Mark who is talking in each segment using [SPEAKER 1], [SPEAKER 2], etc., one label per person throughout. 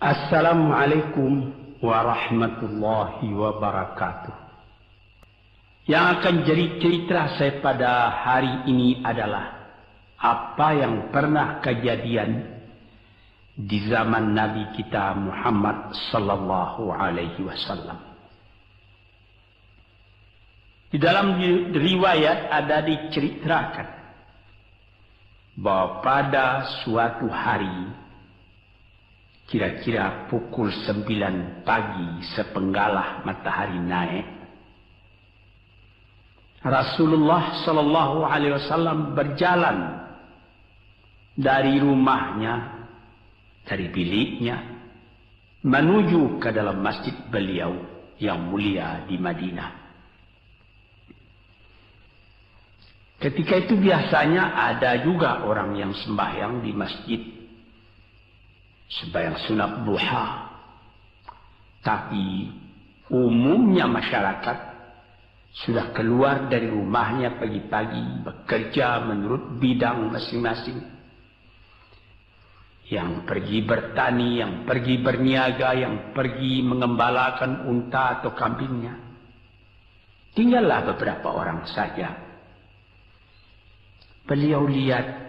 [SPEAKER 1] Assalamualaikum warahmatullahi wabarakatuh. Yang akan jadi cerita saya pada hari ini adalah apa yang pernah kejadian di zaman Nabi kita Muhammad sallallahu alaihi wasallam. Di dalam riwayat ada diceritakan bahwa pada suatu hari kira-kira pukul 9 pagi sepenggalah matahari naik, Rasulullah sallallahu alaihi wasallam berjalan dari rumahnya, dari biliknya menuju ke dalam masjid beliau yang mulia di Madinah. Ketika itu biasanya ada juga orang yang sembahyang di masjid, sembahyang sunat duha. Tapi umumnya masyarakat sudah keluar dari rumahnya pagi-pagi bekerja menurut bidang masing-masing. Yang pergi bertani, yang pergi berniaga, yang pergi mengembalakan unta atau kambingnya. Tinggallah beberapa orang saja. Beliau lihat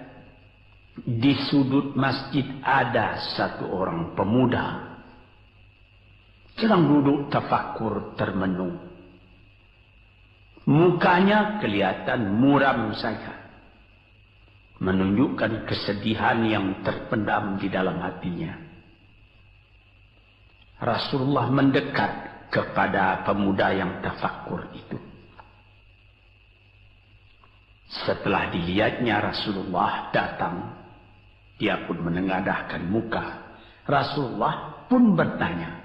[SPEAKER 1] di sudut masjid ada satu orang pemuda sedang duduk tafakur termenung. Mukanya kelihatan muram saja, menunjukkan kesedihan yang terpendam di dalam hatinya. Rasulullah mendekat kepada pemuda yang tafakur itu. Setelah dilihatnya Rasulullah datang, dia pun menengadahkan muka. Rasulullah pun bertanya,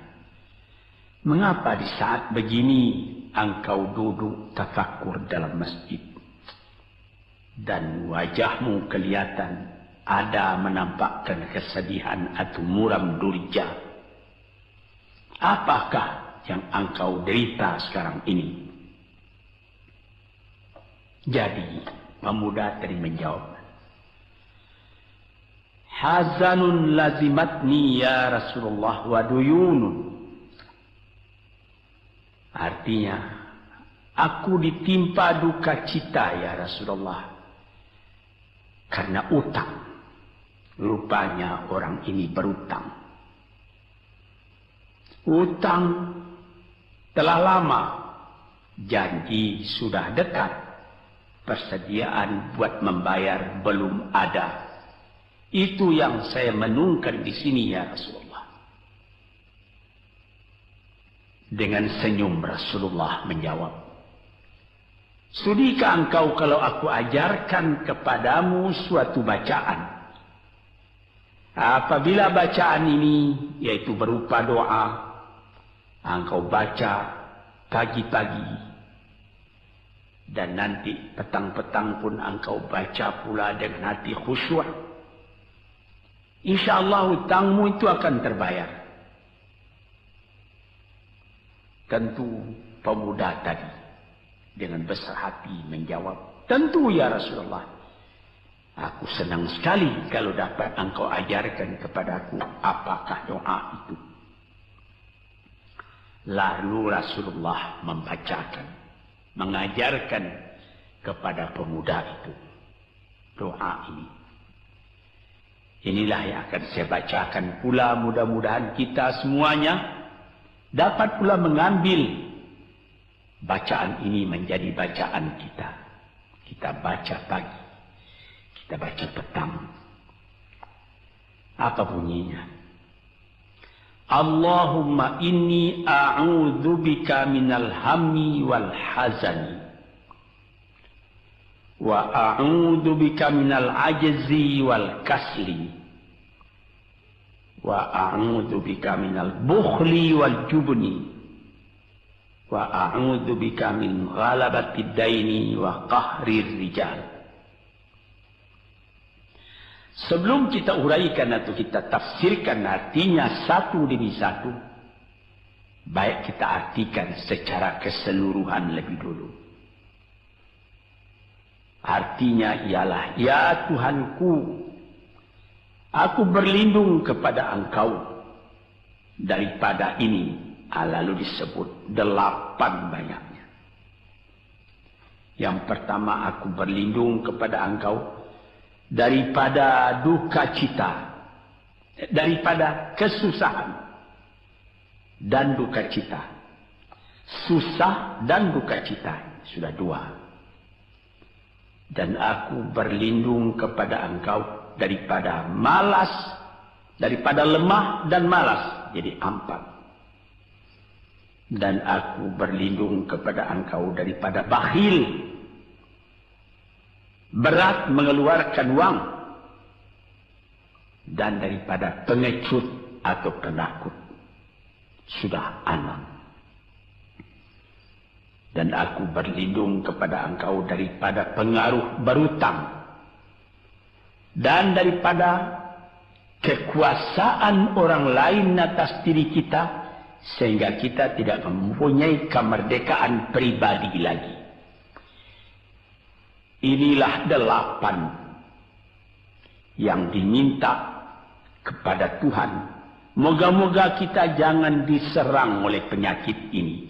[SPEAKER 1] "Mengapa di saat begini engkau duduk tafakur dalam masjid? Dan wajahmu kelihatan ada menampakkan kesedihan atau muram durja. Apakah yang engkau derita sekarang ini?" Jadi pemuda tadi menjawab, "Hazanun lazimatni ya Rasulullah wa duyunun." Artinya, aku ditimpa duka cita ya Rasulullah karena utang. Rupanya orang ini berutang. Utang telah lama, janji sudah dekat, persediaan buat membayar belum ada. Itu yang saya menungkan di sini ya Rasulullah. Dengan senyum Rasulullah menjawab, "Sudikah engkau kalau aku ajarkan kepadamu suatu bacaan? Apabila bacaan ini, yaitu berupa doa, engkau baca pagi-pagi, dan nanti petang-petang pun engkau baca pula dengan hati khusyuk, InsyaAllah hutangmu itu akan terbayar." Tentu pemuda tadi dengan besar hati menjawab, "Tentu ya Rasulullah. Aku senang sekali kalau dapat engkau ajarkan kepadaku apakah doa itu." Lalu Rasulullah membacakan, mengajarkan kepada pemuda itu doa ini. Inilah yang akan saya bacakan pula, mudah-mudahan kita semuanya dapat pula mengambil bacaan ini menjadi bacaan kita. Kita baca pagi, kita baca petang. Apa bunyinya? Allahumma inni a'udzubika minal hammi wal hazani, wa a'udzubika minal ajzi wal kasli, wa a'udzubika minal bukhli wal jubni, wa a'udzubika min ghalabatid daini wa qahrir rijal. Sebelum kita uraikan atau kita tafsirkan artinya satu demi satu, baik kita artikan secara keseluruhan lebih dulu. Artinya ialah, ya Tuhanku, aku berlindung kepada Engkau daripada ini, lalu disebut 8 banyaknya. Yang pertama, aku berlindung kepada engkau daripada duka cita, daripada kesusahan dan duka cita. Susah dan duka cita, sudah 2. Dan aku berlindung kepada engkau daripada malas, daripada lemah dan malas, jadi 4. Dan aku berlindung kepada engkau daripada bakhil, berat mengeluarkan uang, dan daripada pengecut atau penakut, sudah 6. Dan aku berlindung kepada engkau daripada pengaruh berutang, dan daripada kekuasaan orang lain atas diri kita, sehingga kita tidak mempunyai kemerdekaan pribadi lagi. Inilah 8 yang diminta kepada Tuhan. Moga-moga kita jangan diserang oleh penyakit ini.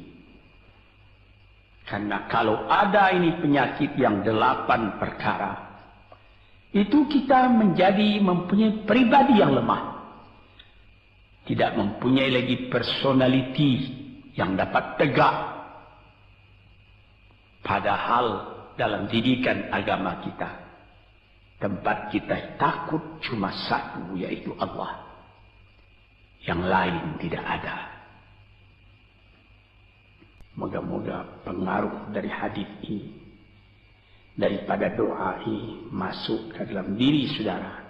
[SPEAKER 1] Karena kalau ada ini penyakit yang 8 perkara, itu kita mempunyai pribadi yang lemah. Tidak mempunyai lagi personality yang dapat tegak. Padahal dalam didikan agama kita, tempat kita takut cuma satu, yaitu Allah. Yang lain tidak ada. Moga-moga pengaruh dari hadis ini, daripada doa ini, masuk ke dalam diri saudara,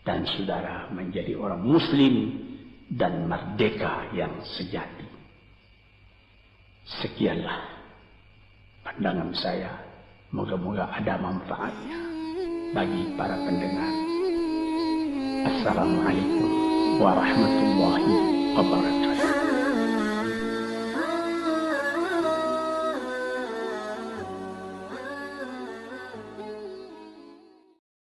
[SPEAKER 1] dan saudara menjadi orang Muslim dan merdeka yang sejati. Sekianlah pandangan saya. Moga-moga ada manfaatnya bagi para pendengar. Assalamualaikum warahmatullahi wabarakatuh.